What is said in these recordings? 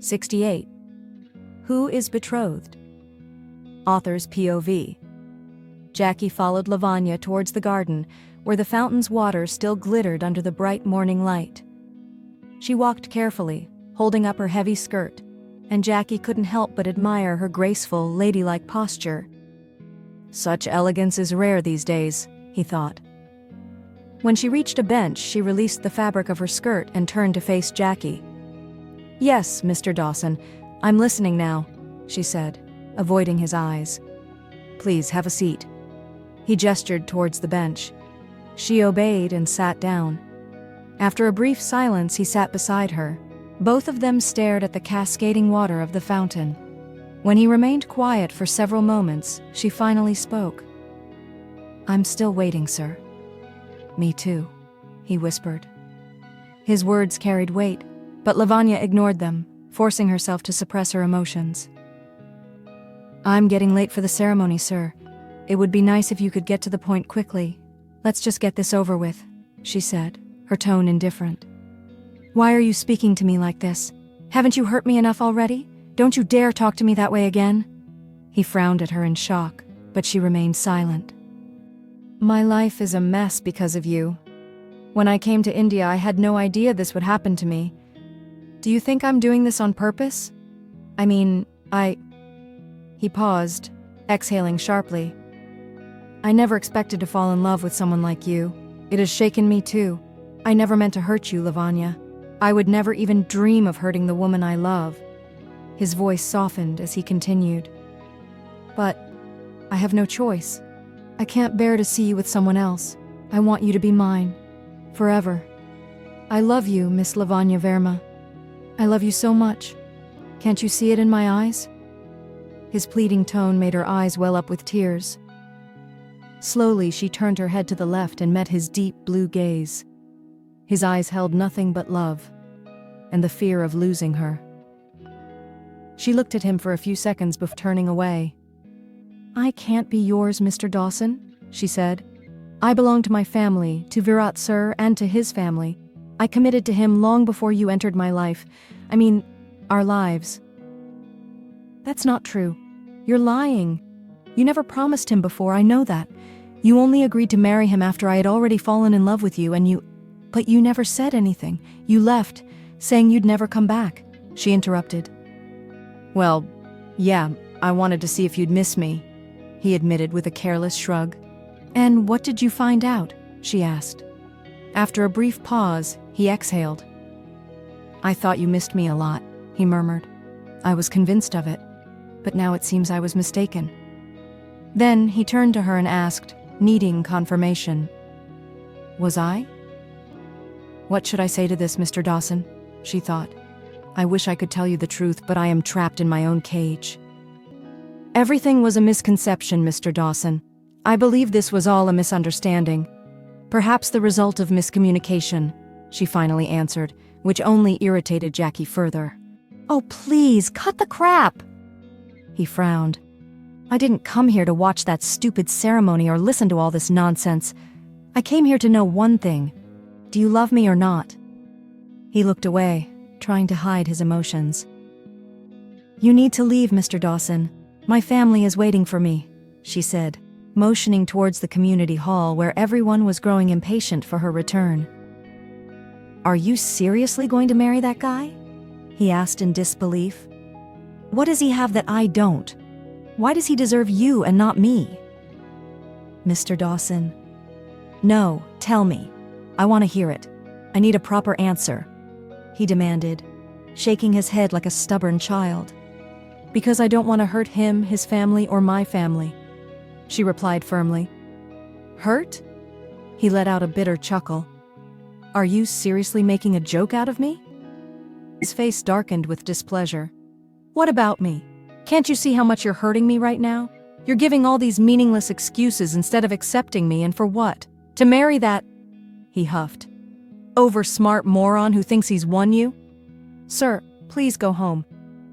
68. Who is betrothed? Author's POV. Jackie followed Lavanya towards the garden, where the fountain's water still glittered under the bright morning light. She walked carefully, holding up her heavy skirt, and Jackie couldn't help but admire her graceful, ladylike posture. Such elegance is rare these days, he thought. When she reached a bench, she released the fabric of her skirt and turned to face Jackie. "Yes, Mr. Dawson, I'm listening now," she said, avoiding his eyes. "Please have a seat." He gestured towards the bench. She obeyed and sat down. After a brief silence, he sat beside her. Both of them stared at the cascading water of the fountain. When he remained quiet for several moments, she finally spoke. "I'm still waiting, sir." "Me too," he whispered. His words carried weight, but Lavanya ignored them, forcing herself to suppress her emotions. "I'm getting late for the ceremony, sir. It would be nice if you could get to the point quickly. Let's just get this over with," she said, her tone indifferent. "Why are you speaking to me like this? Haven't you hurt me enough already? Don't you dare talk to me that way again." He frowned at her in shock, but she remained silent. "My life is a mess because of you. When I came to India, I had no idea this would happen to me. Do you think I'm doing this on purpose? I mean, He paused, exhaling sharply. "I never expected to fall in love with someone like you. It has shaken me too. I never meant to hurt you, Lavanya. I would never even dream of hurting the woman I love." His voice softened as he continued. "But I have no choice. I can't bear to see you with someone else. I want you to be mine. Forever. I love you, Miss Lavanya Verma. I love you so much. Can't you see it in my eyes?" His pleading tone made her eyes well up with tears. Slowly, she turned her head to the left and met his deep blue gaze. His eyes held nothing but love, and the fear of losing her. She looked at him for a few seconds before turning away. "I can't be yours, Mr. Dawson," she said. "I belong to my family, to Virat sir, and to his family. I committed to him long before you entered my life. I mean, our lives." "That's not true. You're lying. You never promised him before, I know that. You only agreed to marry him after I had already fallen in love with you, but you never said anything. You left, saying you'd never come back," she interrupted. "Well, yeah, I wanted to see if you'd miss me," he admitted with a careless shrug. "And what did you find out?" she asked. After a brief pause, he exhaled. "I thought you missed me a lot," he murmured. "I was convinced of it, but now it seems I was mistaken." Then he turned to her and asked, needing confirmation, "Was I?" "What should I say to this, Mr. Dawson?" she thought. "I wish I could tell you the truth, but I am trapped in my own cage." "Everything was a misconception, Mr. Dawson. I believe this was all a misunderstanding. Perhaps the result of miscommunication," she finally answered, which only irritated Jackie further. "Oh, please, cut the crap!" He frowned. "I didn't come here to watch that stupid ceremony or listen to all this nonsense. I came here to know one thing. Do you love me or not?" He looked away, trying to hide his emotions. "You need to leave, Mr. Dawson. My family is waiting for me," she said, motioning towards the community hall where everyone was growing impatient for her return. "Are you seriously going to marry that guy?" he asked in disbelief. "What does he have that I don't? Why does he deserve you and not me?" "Mr. Dawson." "No, tell me. I want to hear it. I need a proper answer," he demanded, shaking his head like a stubborn child. "Because I don't want to hurt him, his family, or my family," she replied firmly. "Hurt?" He let out a bitter chuckle. "Are you seriously making a joke out of me?" His face darkened with displeasure. "What about me? Can't you see how much you're hurting me right now? You're giving all these meaningless excuses instead of accepting me, and for what? To marry that," he huffed, "over-smart moron who thinks he's won you?" "Sir, please go home.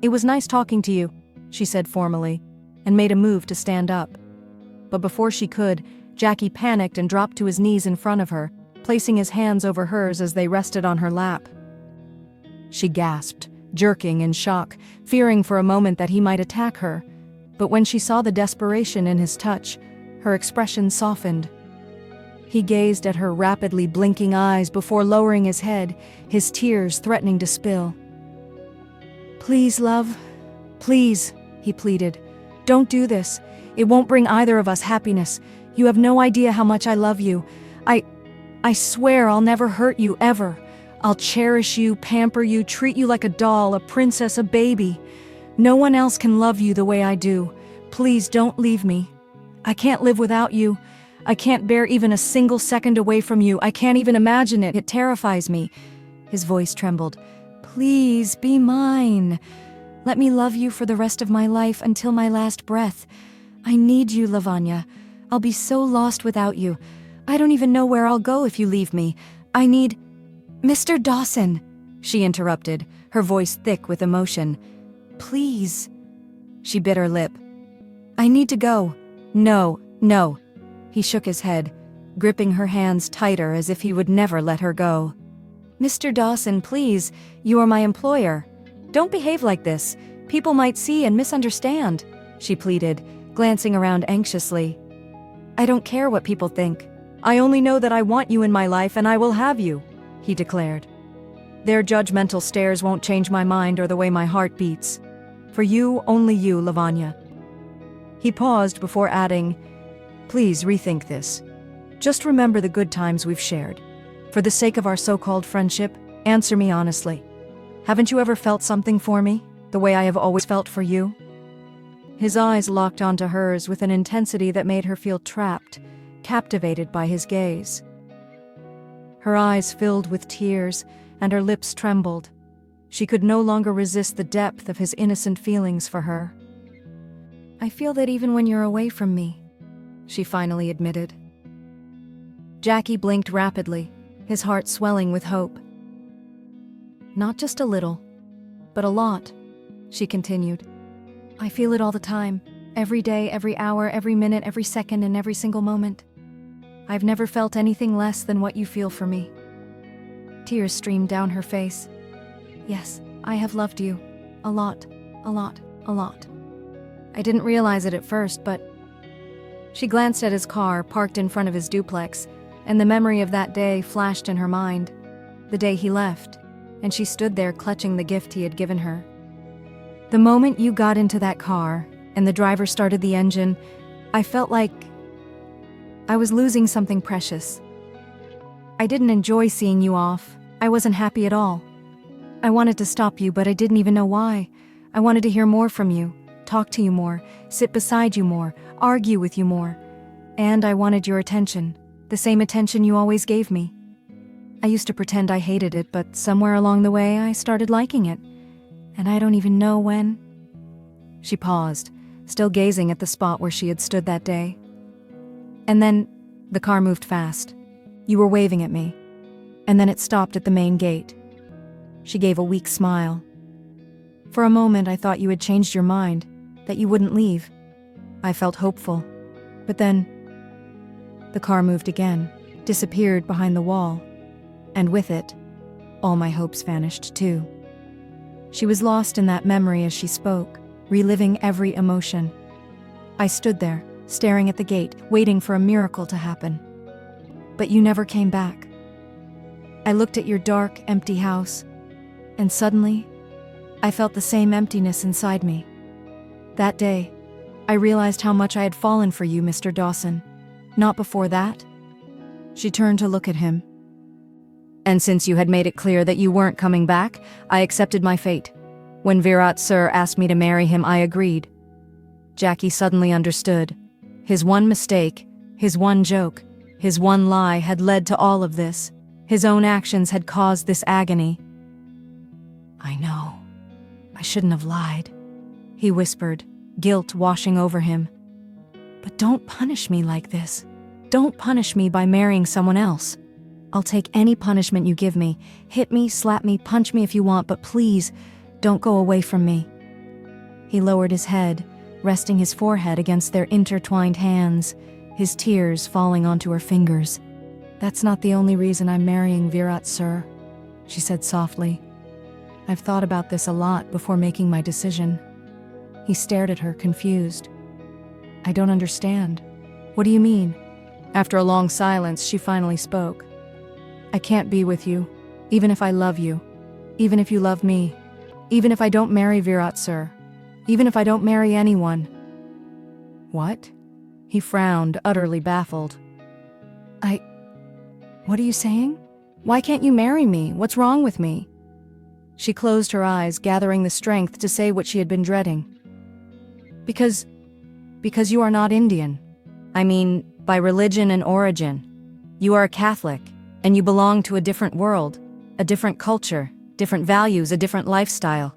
It was nice talking to you," she said formally, and made a move to stand up. But before she could, Jackie panicked and dropped to his knees in front of her, placing his hands over hers as they rested on her lap. She gasped, jerking in shock, fearing for a moment that he might attack her. But when she saw the desperation in his touch, her expression softened. He gazed at her rapidly blinking eyes before lowering his head, his tears threatening to spill. "Please, love. Please," he pleaded. "Don't do this. It won't bring either of us happiness. You have no idea how much I love you. I swear I'll never hurt you, ever. I'll cherish you, pamper you, treat you like a doll, a princess, a baby. No one else can love you the way I do. Please don't leave me. I can't live without you. I can't bear even a single second away from you. I can't even imagine it. It terrifies me." His voice trembled. "Please, be mine. Let me love you for the rest of my life until my last breath. I need you, Lavanya. I'll be so lost without you. I don't even know where I'll go if you leave me. I need—" "Mr. Dawson," she interrupted, her voice thick with emotion. "Please." She bit her lip. "I need to go." No. He shook his head, gripping her hands tighter as if he would never let her go. "Mr. Dawson, please, you are my employer. Don't behave like this. People might see and misunderstand," she pleaded, glancing around anxiously. "I don't care what people think. I only know that I want you in my life and I will have you," he declared. "Their judgmental stares won't change my mind or the way my heart beats. For you, only you, Lavanya." He paused before adding, "Please rethink this. Just remember the good times we've shared. For the sake of our so-called friendship, answer me honestly. Haven't you ever felt something for me, the way I have always felt for you?" His eyes locked onto hers with an intensity that made her feel trapped, captivated by his gaze. Her eyes filled with tears, and her lips trembled. She could no longer resist the depth of his innocent feelings for her. "I feel that even when you're away from me," she finally admitted. Jackie blinked rapidly, his heart swelling with hope. "Not just a little, but a lot," she continued. "I feel it all the time, every day, every hour, every minute, every second, and every single moment. I've never felt anything less than what you feel for me." Tears streamed down her face. "Yes, I have loved you. A lot, a lot, a lot. I didn't realize it at first, but—" She glanced at his car parked in front of his duplex, and the memory of that day flashed in her mind. The day he left, and she stood there clutching the gift he had given her. "The moment you got into that car, and the driver started the engine, I felt like I was losing something precious. I didn't enjoy seeing you off. I wasn't happy at all. I wanted to stop you, but I didn't even know why. I wanted to hear more from you, talk to you more, sit beside you more, argue with you more. And I wanted your attention, the same attention you always gave me. I used to pretend I hated it, but somewhere along the way I started liking it. And I don't even know when." She paused, still gazing at the spot where she had stood that day. "And then, the car moved fast. You were waving at me. And then it stopped at the main gate." She gave a weak smile. "For a moment I thought you had changed your mind, that you wouldn't leave. I felt hopeful. But then, the car moved again, disappeared behind the wall. And with it, all my hopes vanished too." She was lost in that memory as she spoke, reliving every emotion. I stood there, staring at the gate, waiting for a miracle to happen. But you never came back. I looked at your dark, empty house, and suddenly, I felt the same emptiness inside me. That day, I realized how much I had fallen for you, Mr. Dawson. Not before that." She turned to look at him. "And since you had made it clear that you weren't coming back, I accepted my fate. When Virat Sir asked me to marry him, I agreed." Jackie suddenly understood. His one mistake, his one joke, his one lie had led to all of this. His own actions had caused this agony. "I know. I shouldn't have lied," he whispered, guilt washing over him. "But don't punish me like this. Don't punish me by marrying someone else. I'll take any punishment you give me. Hit me, slap me, punch me if you want, but please, don't go away from me." He lowered his head, resting his forehead against their intertwined hands, his tears falling onto her fingers. "That's not the only reason I'm marrying Virat, sir," she said softly. I've thought about this a lot before making my decision. He stared at her, confused. I don't understand. What do you mean? After a long silence, she finally spoke. I can't be with you, even if I love you, even if you love me, even if I don't marry Virat sir, even if I don't marry anyone. What? He frowned, utterly baffled. What are you saying? Why can't you marry me? What's wrong with me? She closed her eyes, gathering the strength to say what she had been dreading. Because you are not Indian. I mean, by religion and origin. You are a Catholic, and you belong to a different world, a different culture, different values, a different lifestyle.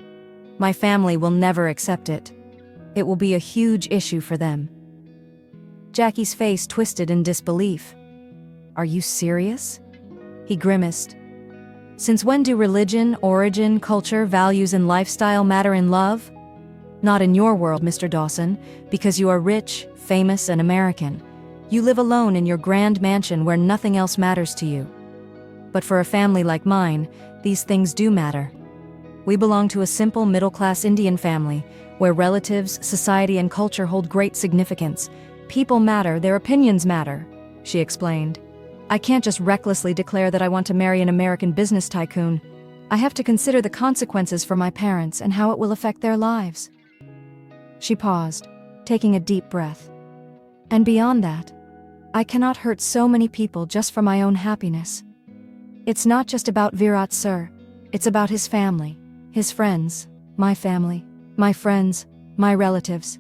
My family will never accept it. It will be a huge issue for them. Jackie's face twisted in disbelief. Are you serious? He grimaced. Since when do religion, origin, culture, values, and lifestyle matter in love? Not in your world, Mr. Dawson, because you are rich, famous, and American. You live alone in your grand mansion where nothing else matters to you. But for a family like mine, these things do matter. We belong to a simple middle-class Indian family, where relatives, society, and culture hold great significance. People matter, their opinions matter, she explained. I can't just recklessly declare that I want to marry an American business tycoon. I have to consider the consequences for my parents and how it will affect their lives. She paused, taking a deep breath. And beyond that, I cannot hurt so many people just for my own happiness. It's not just about Virat sir. It's about his family, his friends, my family, my friends, my relatives.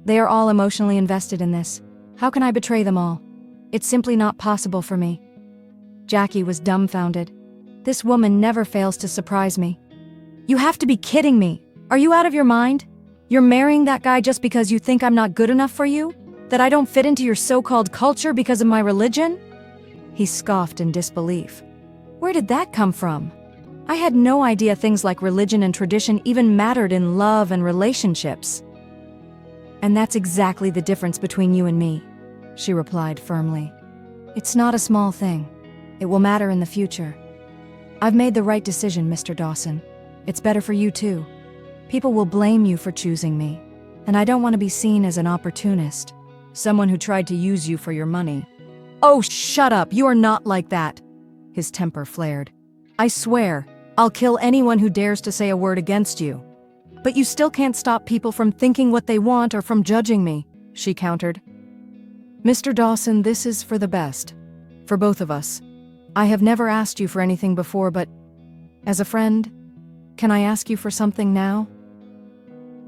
They are all emotionally invested in this. How can I betray them all? It's simply not possible for me. Jackie was dumbfounded. This woman never fails to surprise me. You have to be kidding me. Are you out of your mind? You're marrying that guy just because you think I'm not good enough for you? That I don't fit into your so-called culture because of my religion? He scoffed in disbelief. Where did that come from? I had no idea things like religion and tradition even mattered in love and relationships. And that's exactly the difference between you and me, she replied firmly. It's not a small thing. It will matter in the future. I've made the right decision, Mr. Dawson. It's better for you too. People will blame you for choosing me, and I don't want to be seen as an opportunist, someone who tried to use you for your money. Oh, shut up! You are not like that! His temper flared. I swear, I'll kill anyone who dares to say a word against you. But you still can't stop people from thinking what they want or from judging me, she countered. Mr. Dawson, this is for the best. For both of us. I have never asked you for anything before, but as a friend, can I ask you for something now?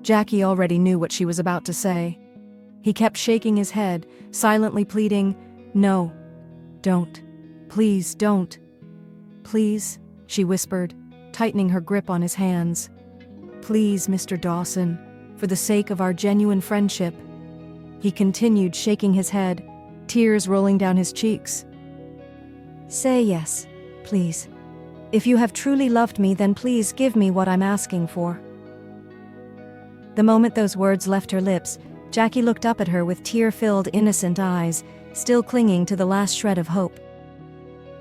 Jackie already knew what she was about to say. He kept shaking his head, silently pleading, No, don't. Please, don't. Please, she whispered, tightening her grip on his hands. Please, Mr. Dawson, for the sake of our genuine friendship. He continued, shaking his head, tears rolling down his cheeks. Say yes, please. If you have truly loved me, then please give me what I'm asking for. The moment those words left her lips, Jackie looked up at her with tear-filled, innocent eyes, still clinging to the last shred of hope.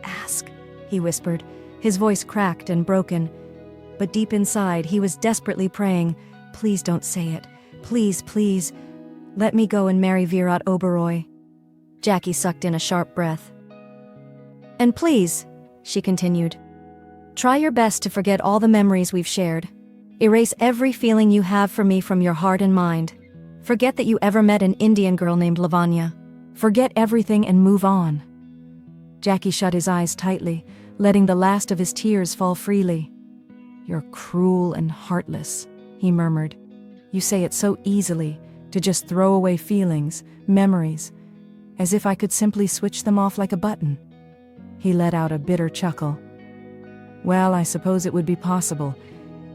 Ask, he whispered, his voice cracked and broken. But deep inside, he was desperately praying, Please don't say it. Please, please. Let me go and marry Virat Oberoi. Jackie sucked in a sharp breath. And please, she continued, try your best to forget all the memories we've shared. Erase every feeling you have for me from your heart and mind. Forget that you ever met an Indian girl named Lavanya. Forget everything and move on. Jackie shut his eyes tightly, letting the last of his tears fall freely. You're cruel and heartless, he murmured. You say it so easily, to just throw away feelings, memories, as if I could simply switch them off like a button. He let out a bitter chuckle. Well, I suppose it would be possible,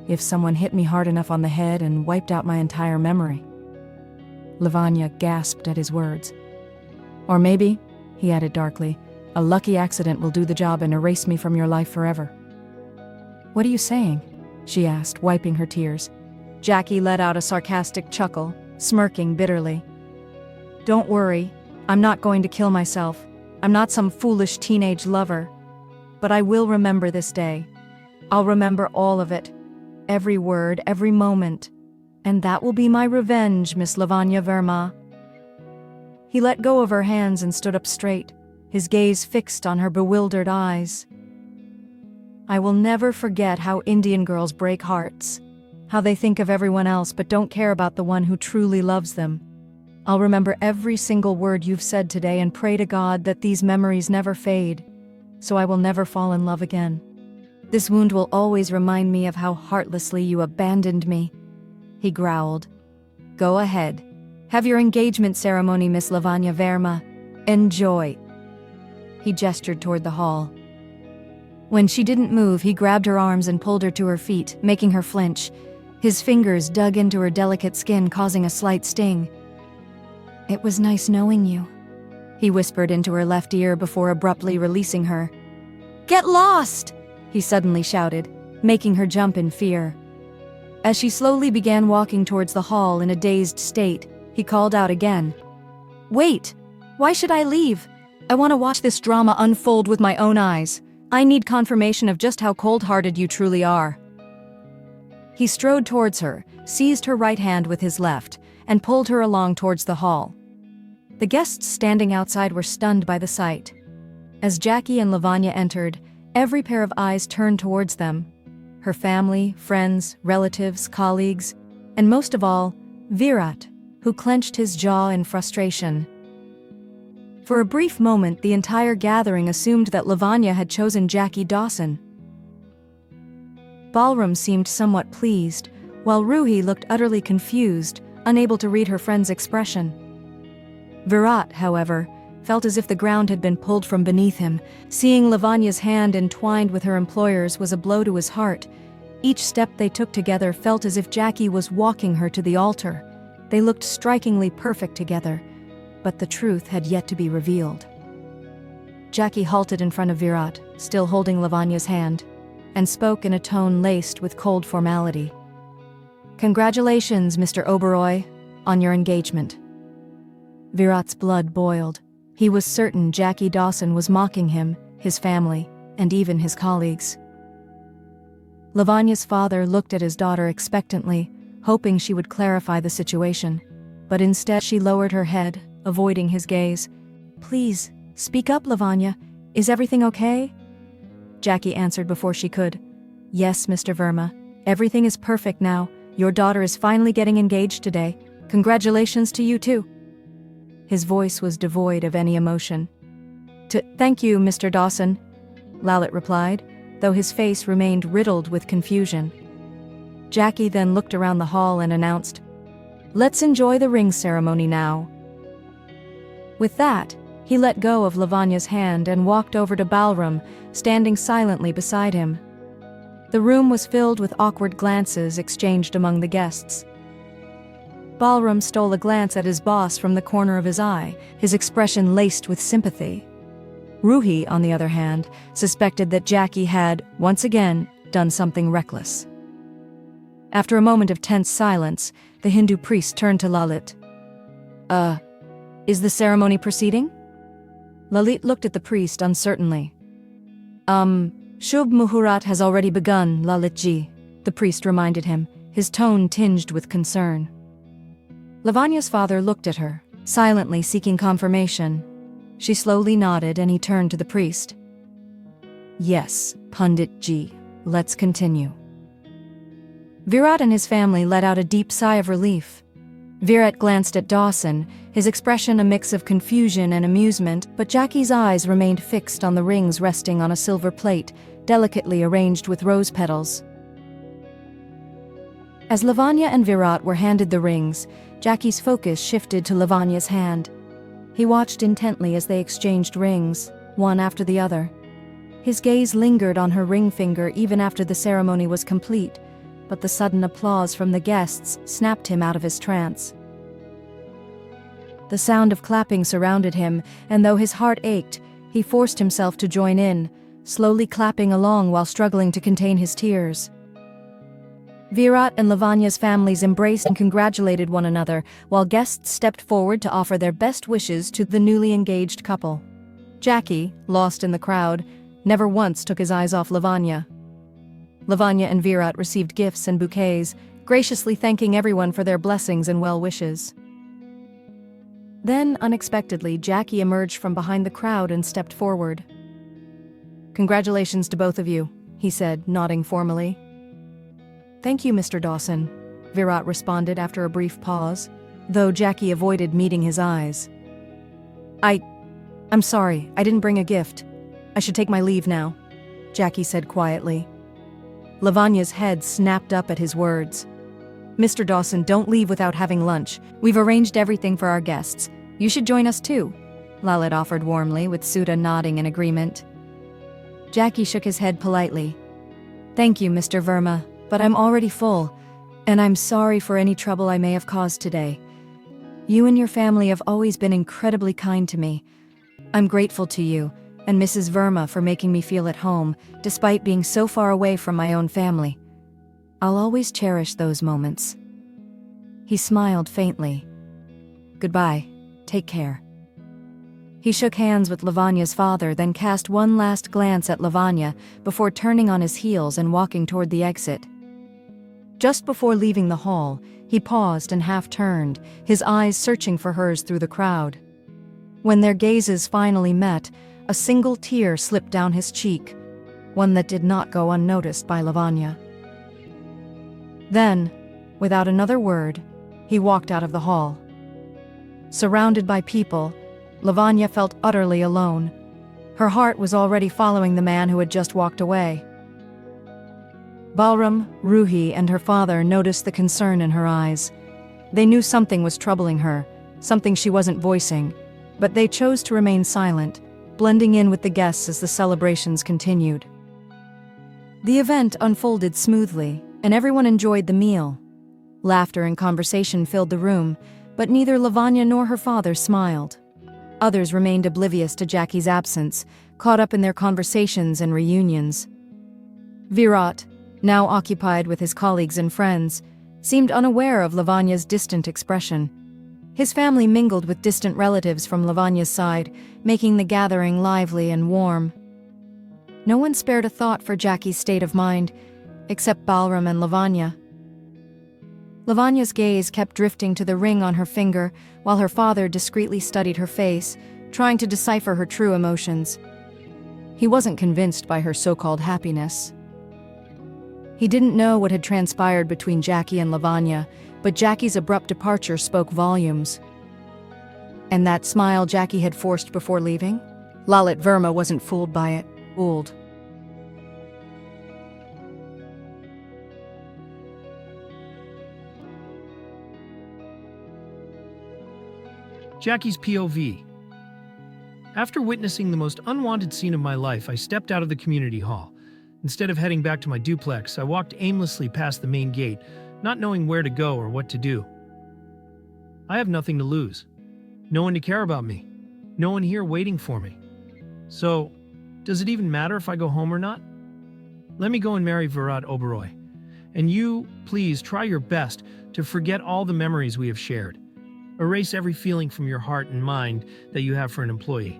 if someone hit me hard enough on the head and wiped out my entire memory. Lavanya gasped at his words. Or maybe, he added darkly, a lucky accident will do the job and erase me from your life forever. What are you saying? She asked, wiping her tears. Jackie let out a sarcastic chuckle, smirking bitterly. Don't worry, I'm not going to kill myself. I'm not some foolish teenage lover. But I will remember this day. I'll remember all of it. every word, every moment. And that will be my revenge, Miss Lavanya Verma." He let go of her hands and stood up straight, his gaze fixed on her bewildered eyes. "I will never forget how Indian girls break hearts, how they think of everyone else but don't care about the one who truly loves them. I'll remember every single word you've said today and pray to God that these memories never fade, so I will never fall in love again. This wound will always remind me of how heartlessly you abandoned me," he growled. "Go ahead. Have your engagement ceremony, Miss Lavanya Verma. Enjoy." He gestured toward the hall. When she didn't move, he grabbed her arms and pulled her to her feet, making her flinch. His fingers dug into her delicate skin, causing a slight sting. "It was nice knowing you," he whispered into her left ear before abruptly releasing her. "Get lost!" he suddenly shouted, making her jump in fear. As she slowly began walking towards the hall in a dazed state, he called out again. "Wait! Why should I leave? I want to watch this drama unfold with my own eyes. I need confirmation of just how cold-hearted you truly are." He strode towards her, seized her right hand with his left, and pulled her along towards the hall. The guests standing outside were stunned by the sight. As Jackie and Lavanya entered, every pair of eyes turned towards them. Her family, friends, relatives, colleagues, and most of all, Virat, who clenched his jaw in frustration. For a brief moment, the entire gathering assumed that Lavanya had chosen Jackie Dawson. Balram seemed somewhat pleased, while Ruhi looked utterly confused, unable to read her friend's expression. Virat, however, felt as if the ground had been pulled from beneath him. Seeing Lavanya's hand entwined with her employer's was a blow to his heart. Each step they took together felt as if Jackie was walking her to the altar. They looked strikingly perfect together, but the truth had yet to be revealed. Jackie halted in front of Virat, still holding Lavanya's hand, and spoke in a tone laced with cold formality. "Congratulations, Mr. Oberoi, on your engagement." Virat's blood boiled. He was certain Jackie Dawson was mocking him, his family, and even his colleagues. Lavanya's father looked at his daughter expectantly, hoping she would clarify the situation, but instead she lowered her head, avoiding his gaze. "Please, speak up, Lavanya. Is everything okay?" Jackie answered before she could. "Yes, Mr. Verma. Everything is perfect now. Your daughter is finally getting engaged today. Congratulations to you too." His voice was devoid of any emotion. Thank you, Mr. Dawson," Lalit replied, though his face remained riddled with confusion. Jackie then looked around the hall and announced, "Let's enjoy the ring ceremony now." With that, he let go of Lavanya's hand and walked over to Balram, standing silently beside him. The room was filled with awkward glances exchanged among the guests. Balram stole a glance at his boss from the corner of his eye, his expression laced with sympathy. Ruhi, on the other hand, suspected that Jackie had, once again, done something reckless. After a moment of tense silence, the Hindu priest turned to Lalit. Is the ceremony proceeding?" Lalit looked at the priest uncertainly. Shubh Muhurat has already begun, Lalitji," the priest reminded him, his tone tinged with concern. Lavanya's father looked at her, silently seeking confirmation. She slowly nodded and he turned to the priest. "Yes, Pandit Ji, let's continue." Virat and his family let out a deep sigh of relief. Virat glanced at Dawson, his expression a mix of confusion and amusement, but Jackie's eyes remained fixed on the rings resting on a silver plate, delicately arranged with rose petals. As Lavanya and Virat were handed the rings, Jackie's focus shifted to Lavanya's hand. He watched intently as they exchanged rings, one after the other. His gaze lingered on her ring finger even after the ceremony was complete, but the sudden applause from the guests snapped him out of his trance. The sound of clapping surrounded him, and though his heart ached, he forced himself to join in, slowly clapping along while struggling to contain his tears. Virat and Lavanya's families embraced and congratulated one another, while guests stepped forward to offer their best wishes to the newly engaged couple. Jackie, lost in the crowd, never once took his eyes off Lavanya. Lavanya and Virat received gifts and bouquets, graciously thanking everyone for their blessings and well wishes. Then, unexpectedly, Jackie emerged from behind the crowd and stepped forward. "Congratulations to both of you," he said, nodding formally. "Thank you, Mr. Dawson," Virat responded after a brief pause, though Jackie avoided meeting his eyes. I'm sorry, I didn't bring a gift. I should take my leave now," Jackie said quietly. Lavanya's head snapped up at his words. "Mr. Dawson, don't leave without having lunch. We've arranged everything for our guests. You should join us too," Lalit offered warmly, with Sudha nodding in agreement. Jackie shook his head politely. "Thank you, Mr. Verma, but I'm already full, and I'm sorry for any trouble I may have caused today. You and your family have always been incredibly kind to me. I'm grateful to you and Mrs. Verma for making me feel at home, despite being so far away from my own family. I'll always cherish those moments." He smiled faintly. "Goodbye. Take care." He shook hands with Lavanya's father, then cast one last glance at Lavanya before turning on his heels and walking toward the exit. Just before leaving the hall, he paused and half-turned, his eyes searching for hers through the crowd. When their gazes finally met, a single tear slipped down his cheek, one that did not go unnoticed by Lavanya. Then, without another word, he walked out of the hall. Surrounded by people, Lavanya felt utterly alone. Her heart was already following the man who had just walked away. Balram, Ruhi, and her father noticed the concern in her eyes. They knew something was troubling her, something she wasn't voicing, but they chose to remain silent, blending in with the guests as the celebrations continued. The event unfolded smoothly, and everyone enjoyed the meal. Laughter and conversation filled the room, but neither Lavanya nor her father smiled. Others remained oblivious to Jackie's absence, caught up in their conversations and reunions. Virat, now occupied with his colleagues and friends, seemed unaware of Lavanya's distant expression. His family mingled with distant relatives from Lavanya's side, making the gathering lively and warm. No one spared a thought for Jackie's state of mind, except Balram and Lavanya. Lavanya's gaze kept drifting to the ring on her finger, while her father discreetly studied her face, trying to decipher her true emotions. He wasn't convinced by her so-called happiness. He didn't know what had transpired between Jackie and Lavanya, but Jackie's abrupt departure spoke volumes. And that smile Jackie had forced before leaving? Lalit Verma wasn't fooled by it. Fooled. Jackie's POV. After witnessing the most unwanted scene of my life, I stepped out of the community hall. Instead of heading back to my duplex, I walked aimlessly past the main gate, not knowing where to go or what to do. I have nothing to lose. No one to care about me. No one here waiting for me. So, does it even matter if I go home or not? Let me go and marry Virat Oberoi. And you, please, try your best to forget all the memories we have shared. Erase every feeling from your heart and mind that you have for an employee.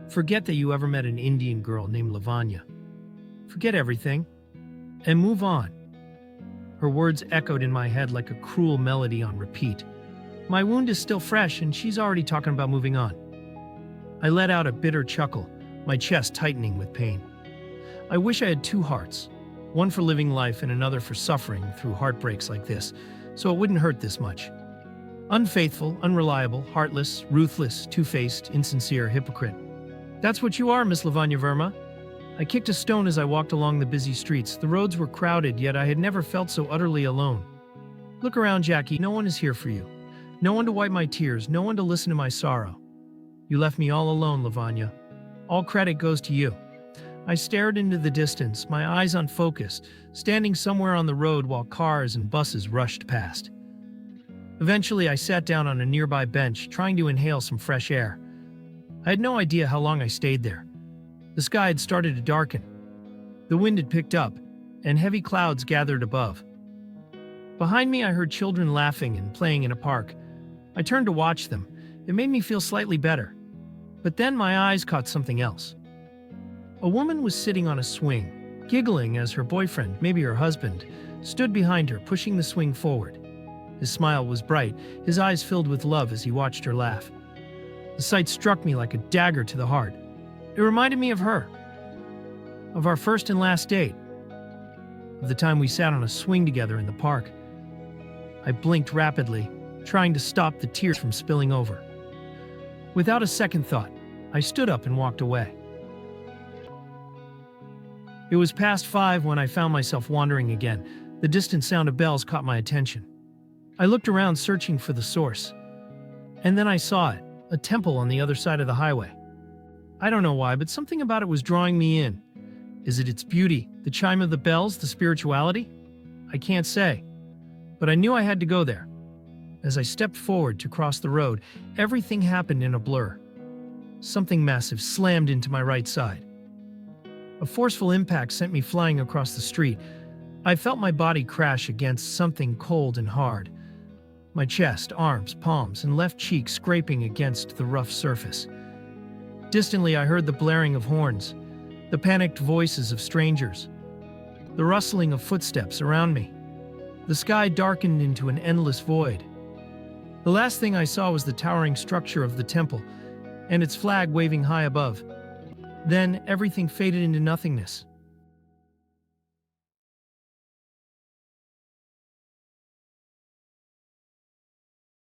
Forget that you ever met an Indian girl named Lavanya. Forget everything, and move on. Her words echoed in my head like a cruel melody on repeat. My wound is still fresh, and she's already talking about moving on. I let out a bitter chuckle, my chest tightening with pain. I wish I had two hearts, one for living life and another for suffering through heartbreaks like this, so it wouldn't hurt this much. Unfaithful, unreliable, heartless, ruthless, two-faced, insincere, hypocrite. That's what you are, Miss Lavanya Verma. I kicked a stone as I walked along the busy streets. The roads were crowded, yet I had never felt so utterly alone. Look around, Jackie. No one is here for you. No one to wipe my tears, no one to listen to my sorrow. You left me all alone, Lavanya. All credit goes to you. I stared into the distance, my eyes unfocused, standing somewhere on the road while cars and buses rushed past. Eventually, I sat down on a nearby bench, trying to inhale some fresh air. I had no idea how long I stayed there. The sky had started to darken. The wind had picked up, and heavy clouds gathered above. Behind me, I heard children laughing and playing in a park. I turned to watch them. It made me feel slightly better. But then my eyes caught something else. A woman was sitting on a swing, giggling as her boyfriend, maybe her husband, stood behind her, pushing the swing forward. His smile was bright, his eyes filled with love as he watched her laugh. The sight struck me like a dagger to the heart. It reminded me of her, of our first and last date, of the time we sat on a swing together in the park. I blinked rapidly, trying to stop the tears from spilling over. Without a second thought, I stood up and walked away. It was past 5 when I found myself wandering again. The distant sound of bells caught my attention. I looked around searching for the source. And then I saw it, a temple on the other side of the highway. I don't know why, but something about it was drawing me in. Is it its beauty, the chime of the bells, the spirituality? I can't say. But I knew I had to go there. As I stepped forward to cross the road, everything happened in a blur. Something massive slammed into my right side. A forceful impact sent me flying across the street. I felt my body crash against something cold and hard. My chest, arms, palms, and left cheek scraping against the rough surface. Distantly, I heard the blaring of horns, the panicked voices of strangers, the rustling of footsteps around me. The sky darkened into an endless void. The last thing I saw was the towering structure of the temple and its flag waving high above. Then everything faded into nothingness.